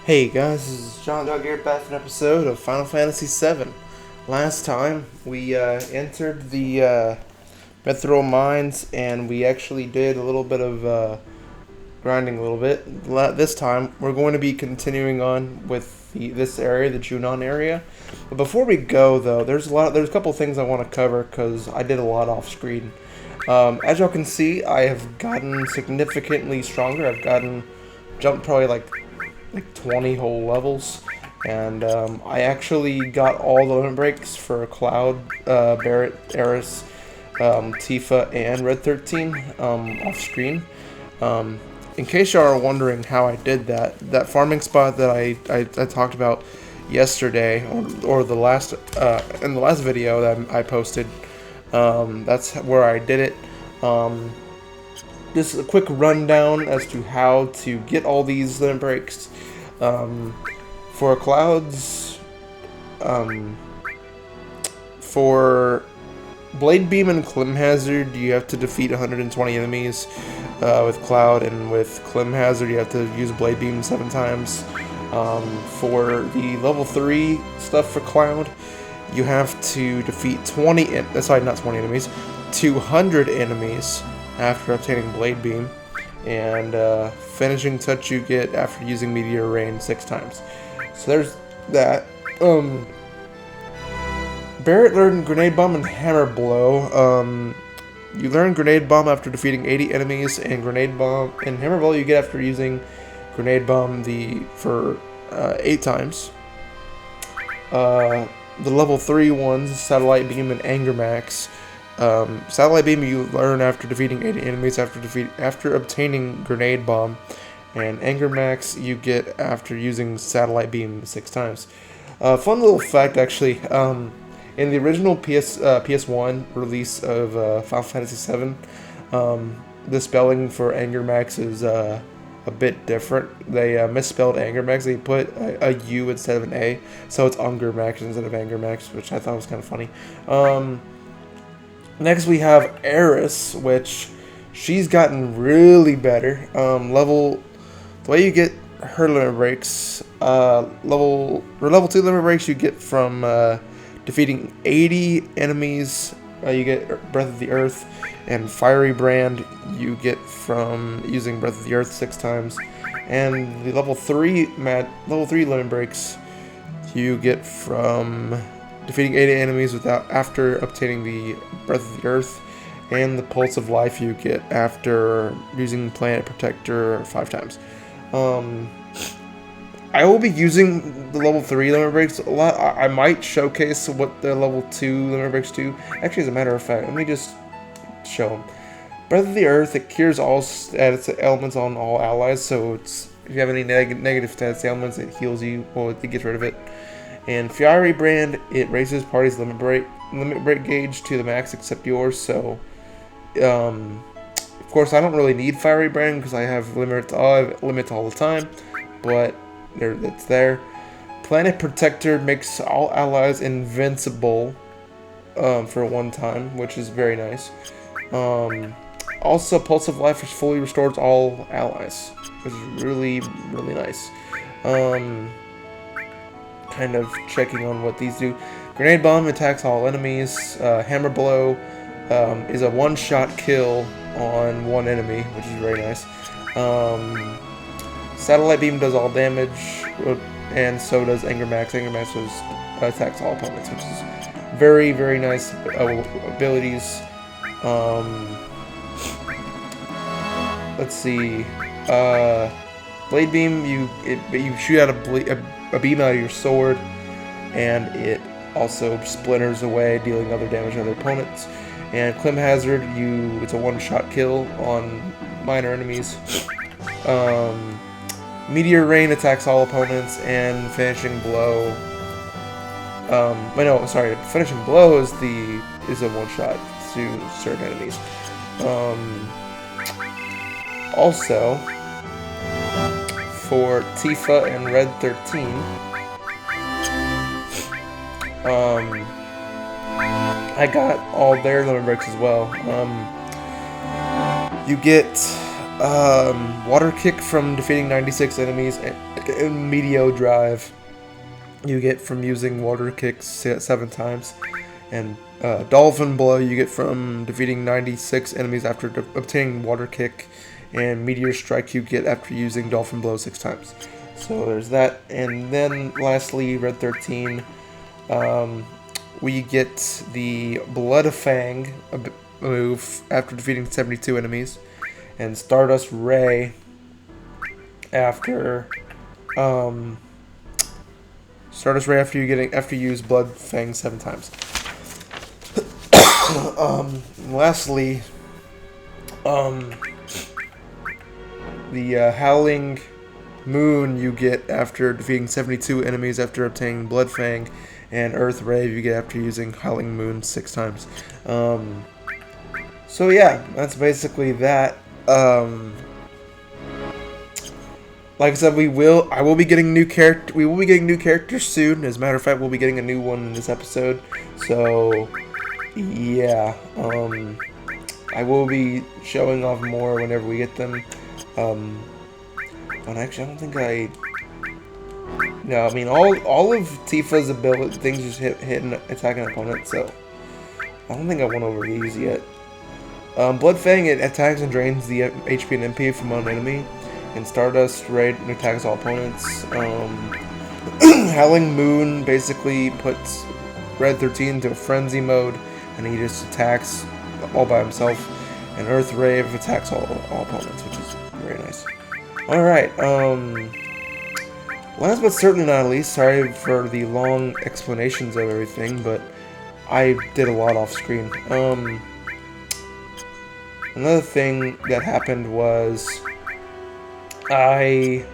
Hey guys, this is John Dog here back for an episode of Final Fantasy VII. Last time we entered the Mithril Mines and we actually did a little bit of grinding a little bit. This time we're going to be continuing on with this area, the Junon area. But before we go though, there's a couple things I want to cover because I did a lot off screen. As y'all can see, I have gotten significantly stronger. Jumped probably like 20 whole levels, and I actually got all the limit breaks for Cloud, Barret, Eris, Tifa, and Red 13 off screen. In case y'all are wondering how I did that farming spot that I talked about yesterday, or the last in the last video that I posted, that's where I did it. Just a quick rundown as to how to get all these limit breaks. For Clouds, for Blade Beam and Clim Hazard, you have to defeat 120 enemies with Cloud, and with Clim Hazard, you have to use Blade Beam 7 times. For the level 3 stuff for Cloud, you have to defeat 200 enemies after obtaining Blade Beam, and finishing touch you get after using Meteor Rain 6 times. So there's that. Barret learned Grenade Bomb and Hammer Blow. You learn Grenade Bomb after defeating 80 enemies, and Grenade Bomb and Hammer Blow you get after using Grenade Bomb for 8 times. The level 3 ones, Satellite Beam and Anger Max. Satellite Beam you learn after defeating 80 enemies after obtaining Grenade Bomb, and Anger Max you get after using Satellite Beam 6 times. Fun little fact actually, in the original PS1 release of Final Fantasy VII, the spelling for Anger Max is a bit different. They misspelled Anger Max. They put a U instead of an A, so it's Unger Max instead of Anger Max, which I thought was kind of funny. Next we have Eris, which she's gotten really better. The way you get her limit breaks, level 2 limit breaks you get from defeating 80 enemies. You get Breath of the Earth, and Fiery Brand you get from using Breath of the Earth 6 times. And the level 3 limit breaks you get from defeating 80 enemies after obtaining the Breath of the Earth, and the Pulse of Life you get after using Planet Protector 5 times. I will be using the level 3 limit breaks a lot. I might showcase what the level 2 limit breaks do. Actually, as a matter of fact, let me just show them. Breath of the Earth, it cures all status elements on all allies, so if you have any negative status elements, it heals you, well, it gets rid of it. And Fiery Brand, it raises party's limit break gauge to the max except yours. So, of course, I don't really need Fiery Brand because I have limits all the time, but it's there. Planet Protector makes all allies invincible for 1 time, which is very nice. Also, Pulse of Life fully restores all allies, which is really, really nice. Kind of checking on what these do. Grenade Bomb attacks all enemies. Hammer Blow is a one-shot kill on 1 enemy, which is very nice. Satellite Beam does all damage, and so does Anger Max. Anger Max attacks all opponents, which is very, very nice abilities. Let's see. Blade Beam, you shoot out a beam out of your sword, and it also splinters away, dealing other damage to other opponents. And Clim Hazard, it's a one-shot kill on minor enemies. Meteor Rain attacks all opponents, and Finishing Blow. Finishing Blow is a one-shot to certain enemies. Also, for Tifa and Red 13, I got all their limit breaks as well. You get Water Kick from defeating 96 enemies, and Meteor Drive you get from using Water Kick 7 times, and Dolphin Blow you get from defeating 96 enemies after obtaining Water Kick, and Meteor Strike you get after using Dolphin Blow 6 times. So there's that, and then lastly, Red 13, we get the Blood Fang move after defeating 72 enemies, and Stardust Ray after you use Blood Fang 7 times. Lastly, the Howling Moon you get after defeating 72 enemies after obtaining Blood Fang, and Earth Rave you get after using Howling Moon 6 times. So yeah, that's basically that. Like I said, I will be getting new characters soon. As a matter of fact, we'll be getting a new one in this episode. So yeah, I will be showing off more whenever we get them. But actually, I don't think no, I mean all of Tifa's ability things just hit and attack an opponent. So I don't think I went over these yet. Blood Fang, it attacks and drains the HP and MP from one enemy. And Stardust Ray attacks all opponents. Howling Moon basically puts Red 13 into a frenzy mode, and he just attacks all by himself. And Earth Rave attacks all opponents, which is very nice. Alright, last but certainly not least, sorry for the long explanations of everything, but I did a lot off screen. Another thing that happened was I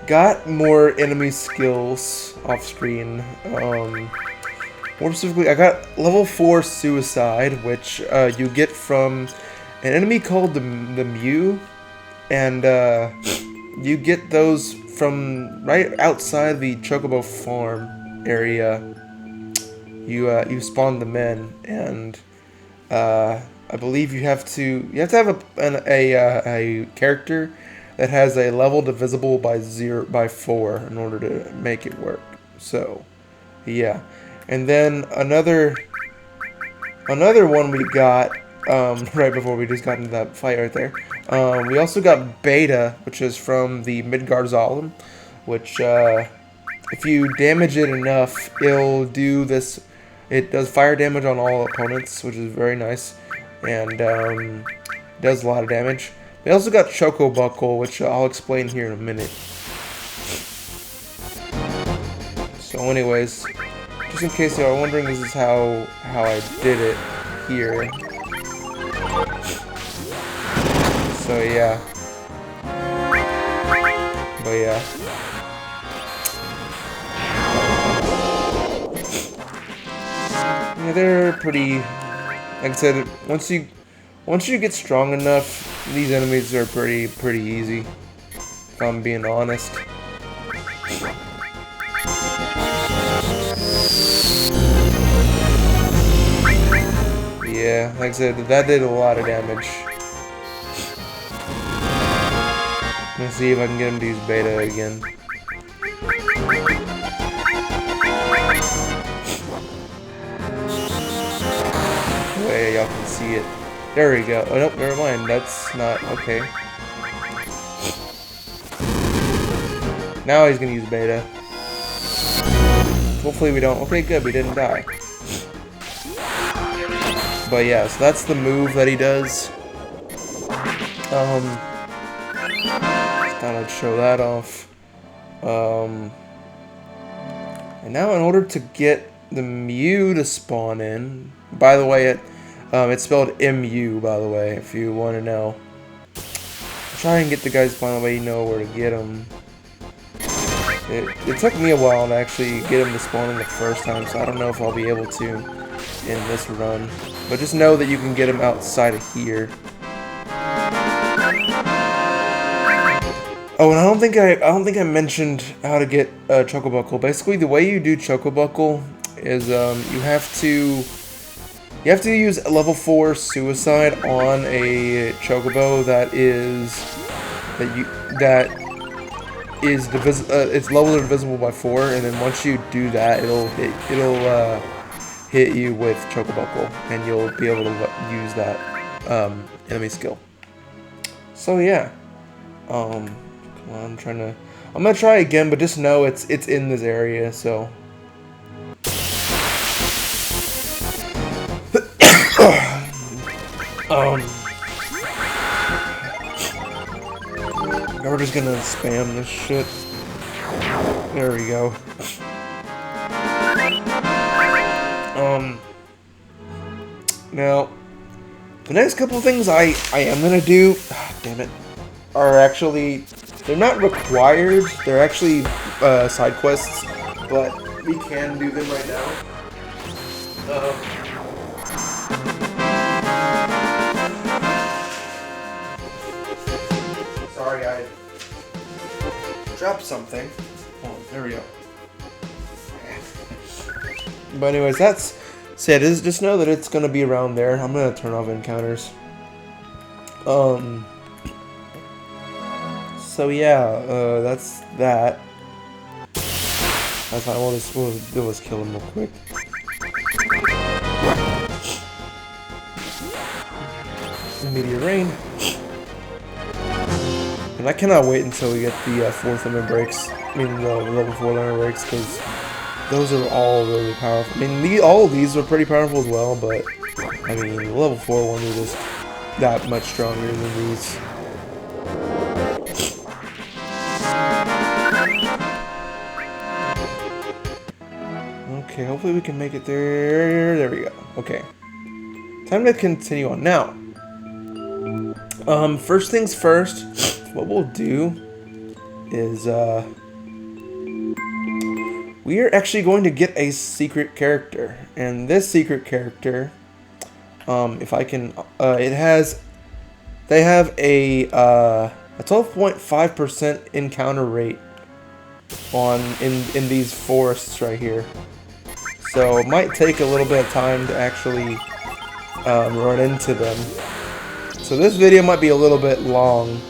got more enemy skills off screen. More specifically, I got level 4 Suicide, which you get from an enemy called the Mew, and you get those from right outside the Chocobo Farm area. You spawn them in, and I believe you have to have a character that has a level divisible by 4 in order to make it work. So yeah, and then another one we got right before we just got into that fight right there. We also got Beta, which is from the Midgard Zolom, which if you damage it enough, it'll do this. It does fire damage on all opponents, which is very nice, and does a lot of damage. We also got Choco Buckle, which I'll explain here in a minute. So anyways, just in case you are wondering, this is how I did it here. So yeah. But yeah. Yeah, they're pretty, like I said, once you get strong enough, these enemies are pretty easy, if I'm being honest. Yeah, like I said, that did a lot of damage. Let's see if I can get him to use Beta again. Way y'all can see it. There we go. Oh, nope, never mind. That's not okay. Now he's gonna use Beta. Hopefully we don't. Okay, good. We didn't die. But yeah, so that's the move that he does. Thought I'd show that off. And now in order to get the Mew to spawn in, by the way, it's spelled M-U, by the way, if you want to know. Try and get the guys spawn the way you know where to get them. It took me a while to actually get him to spawn in the first time, so I don't know if I'll be able to in this run. But just know that you can get him outside of here. Oh, and I don't think I mentioned how to get Choco Buckle. Basically, the way you do Choco Buckle is you have to You have to use a level 4 suicide on a chocobo its levels are divisible by 4, and then once you do that, it'll hit you with Chocobuckle, and you'll be able to use that enemy skill. So yeah, come on, I'm gonna try again, but just know it's in this area, so. We're just gonna spam this shit. There we go. Now, the next couple of things I am gonna do, damn it, are actually, they're not required, they're actually side quests, but we can do them right now. Sorry, I dropped something. Oh, there we go. But anyways, that's it. Just know that it's gonna be around there. I'm gonna turn off encounters. So yeah, that's that. That's fine. We'll just kill him real quick. Meteor rain. And I cannot wait until we get the 4th limit breaks. I mean, the level 4 limit breaks, because those are all really powerful. I mean, all of these are pretty powerful as well, but I mean, the level 4 ones are just that much stronger than these. Okay, hopefully we can make it there. There we go. Okay. Time to continue on. Now, first things first, what we'll do is, we are actually going to get a secret character. And this secret character, if I can, they have a 12.5% encounter rate in these forests right here. So it might take a little bit of time to actually run into them. So this video might be a little bit long.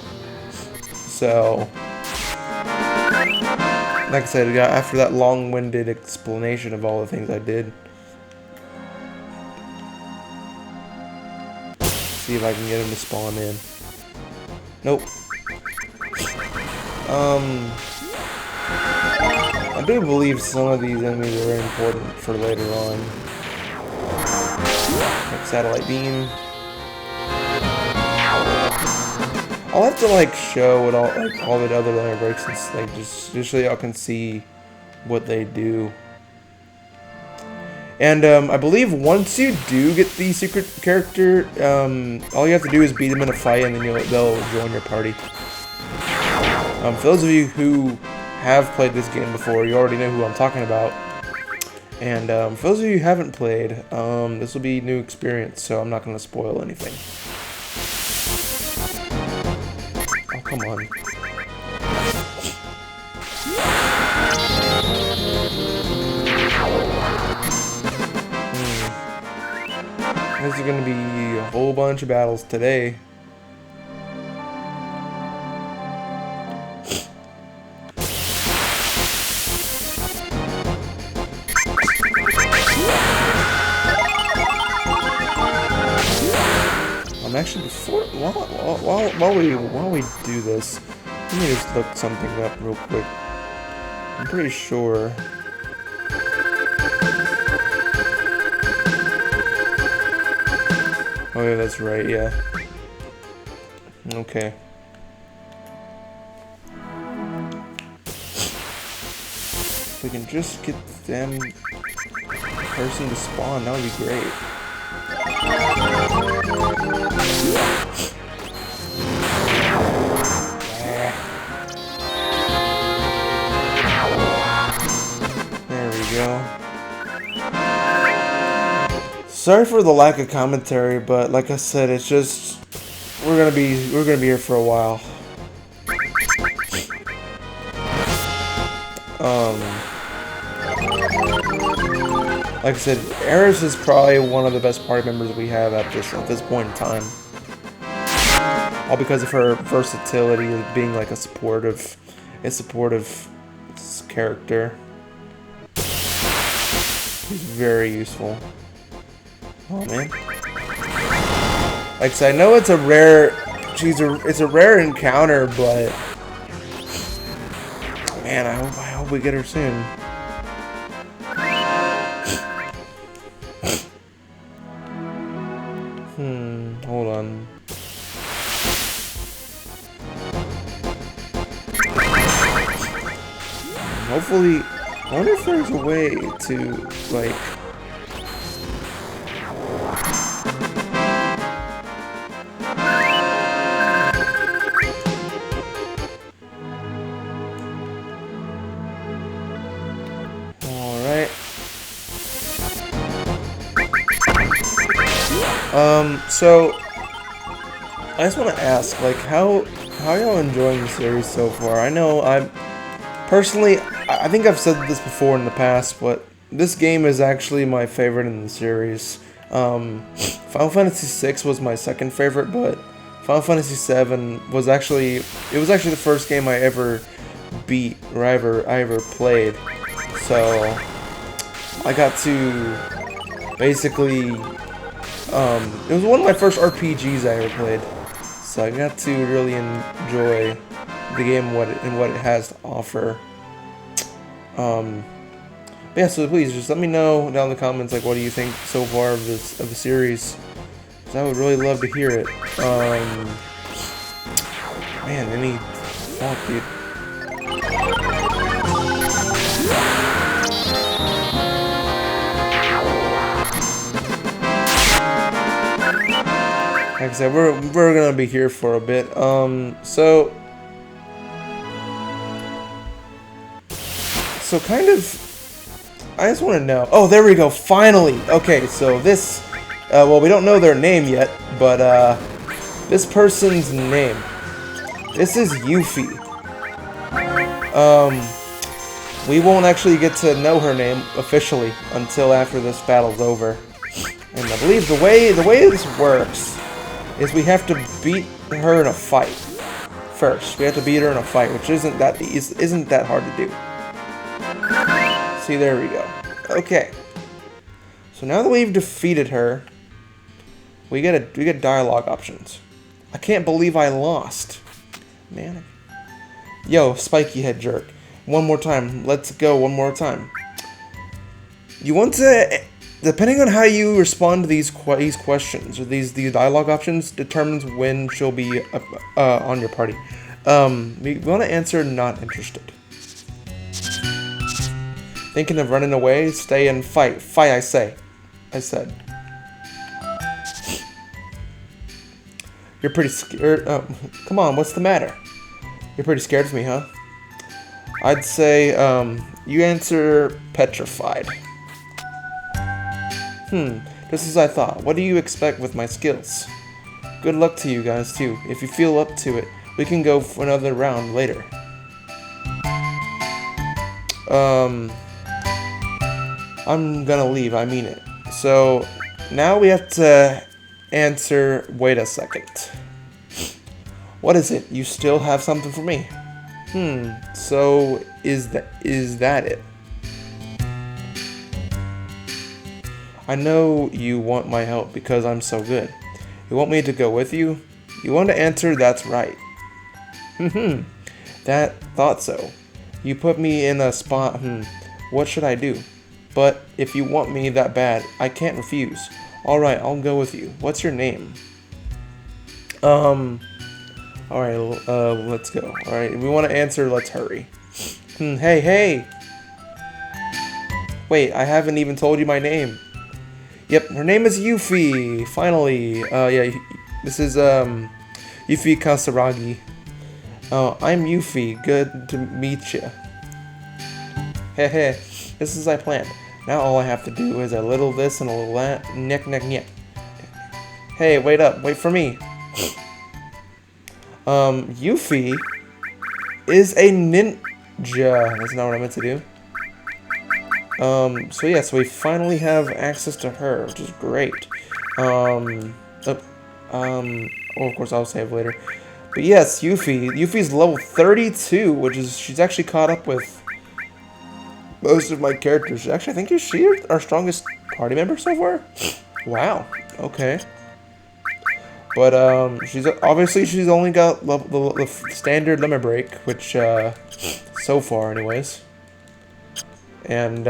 So, like I said, after that long-winded explanation of all the things I did, see if I can get him to spawn in. Nope. I do believe some of these enemies are very important for later on. Like Satellite Beam. I'll have to like show what all the other limit breaks and like just so y'all can see what they do. And I believe once you do get the secret character, all you have to do is beat them in a fight, and then they'll join your party. For those of you who have played this game before, you already know who I'm talking about. And for those of you who haven't played, this will be new experience, so I'm not going to spoil anything. Oh, come on. There's going to be a whole bunch of battles today. Actually, while we do this, let me just look something up real quick. I'm pretty sure. Oh yeah, that's right. Yeah. Okay. If we can just get them person to spawn, that would be great. There we go. Sorry for the lack of commentary, but like I said, it's just we're gonna be here for a while. Like I said, Eris is probably one of the best party members we have at this point in time. All because of her versatility of being like a supportive character. She's very useful. Oh man. Like I said, I know it's a rare it's a rare encounter, but man, I hope we get her soon. Hold on. Hopefully, I wonder if there's a way to, like... Alright. So... I just want to ask, like, how y'all enjoying the series so far? I know personally, I think I've said this before in the past, but this game is actually my favorite in the series. Final Fantasy VI was my second favorite, but Final Fantasy VII was actually the first game I ever beat or I ever played. So I got to basically it was one of my first RPGs I ever played. So I got to really enjoy the game and what it has to offer. But yeah, so please just let me know down in the comments, like, what do you think so far of the series? 'Cause I would really love to hear it. Man, any thought, dude. Like I said, we're gonna be here for a bit. So kind of, I just want to know. Oh, there we go. Finally. Okay, so this, well, we don't know their name yet, but this person's name. This is Yuffie. We won't actually get to know her name officially until after this battle's over. And I believe the way this works is we have to beat her in a fight first. We have to beat her in a fight, which isn't that hard to do. See, there we go. Okay. So now that we've defeated her, we get dialogue options. I can't believe I lost. Man. Yo, spiky head jerk. One more time. Let's go one more time. You want to... Depending on how you respond to these questions, or these dialogue options, determines when she'll be on your party. We want to answer not interested. Thinking of running away? Stay and fight. Fight, I say. I said. You're pretty scared. Come on, what's the matter? You're pretty scared of me, huh? I'd say, you answer petrified. Just as I thought. What do you expect with my skills? Good luck to you guys, too. If you feel up to it, we can go for another round later. I'm gonna leave, I mean it. So, now we have to answer, wait a second. What is it? You still have something for me? So, is that it? I know you want my help because I'm so good. You want me to go with you? You want to answer, that's right. That thought so. You put me in a spot, what should I do? But if you want me that bad, I can't refuse. Alright, I'll go with you. What's your name? Alright, let's go. Alright, if we want to answer, let's hurry. Hey! Wait, I haven't even told you my name. Yep, her name is Yuffie. Finally, yeah, this is Yuffie Kasaragi. I'm Yuffie. Good to meet you. Hey, this is I planned. Now all I have to do is a little this and a little that. Neck. Hey, wait up. Wait for me. Yuffie is a ninja. That's not what I meant to do. So yeah, so we finally have access to her, which is great. Oh, of course I'll save later. But yes, Yuffie. Yuffie's level 32, which is, she's actually caught up with most of my characters. Actually, I think she's our strongest party member so far. Wow. Okay. But she's only got the standard limit break, which so far, anyways. And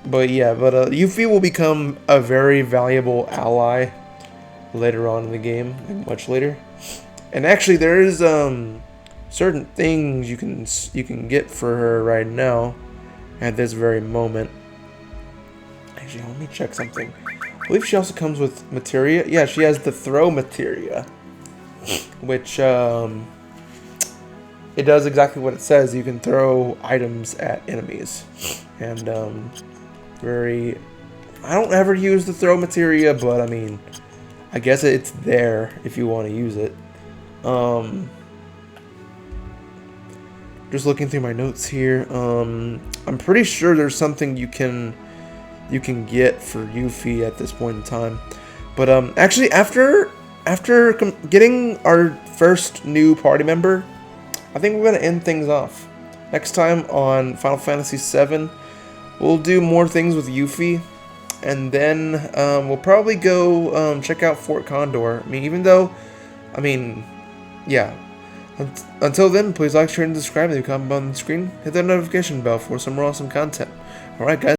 but yeah, Yuffie will become a very valuable ally later on in the game, like much later. And actually, there is certain things you can get for her right now at this very moment. Actually, let me check something. I believe she also comes with materia. Yeah, she has the throw materia, which it does exactly what it says. You can throw items at enemies, and I don't ever use the throw materia, but I mean, I guess it's there if you want to use it. Just looking through my notes here. I'm pretty sure there's something you can get for Yuffie at this point in time. But actually, after getting our first new party member, I think we're gonna end things off. Next time on Final Fantasy VII, we'll do more things with Yuffie, and then we'll probably go check out Fort Condor. Yeah. Until then, please like, share, and subscribe. And if you comment on the screen, hit that notification bell for some more awesome content. Alright, guys.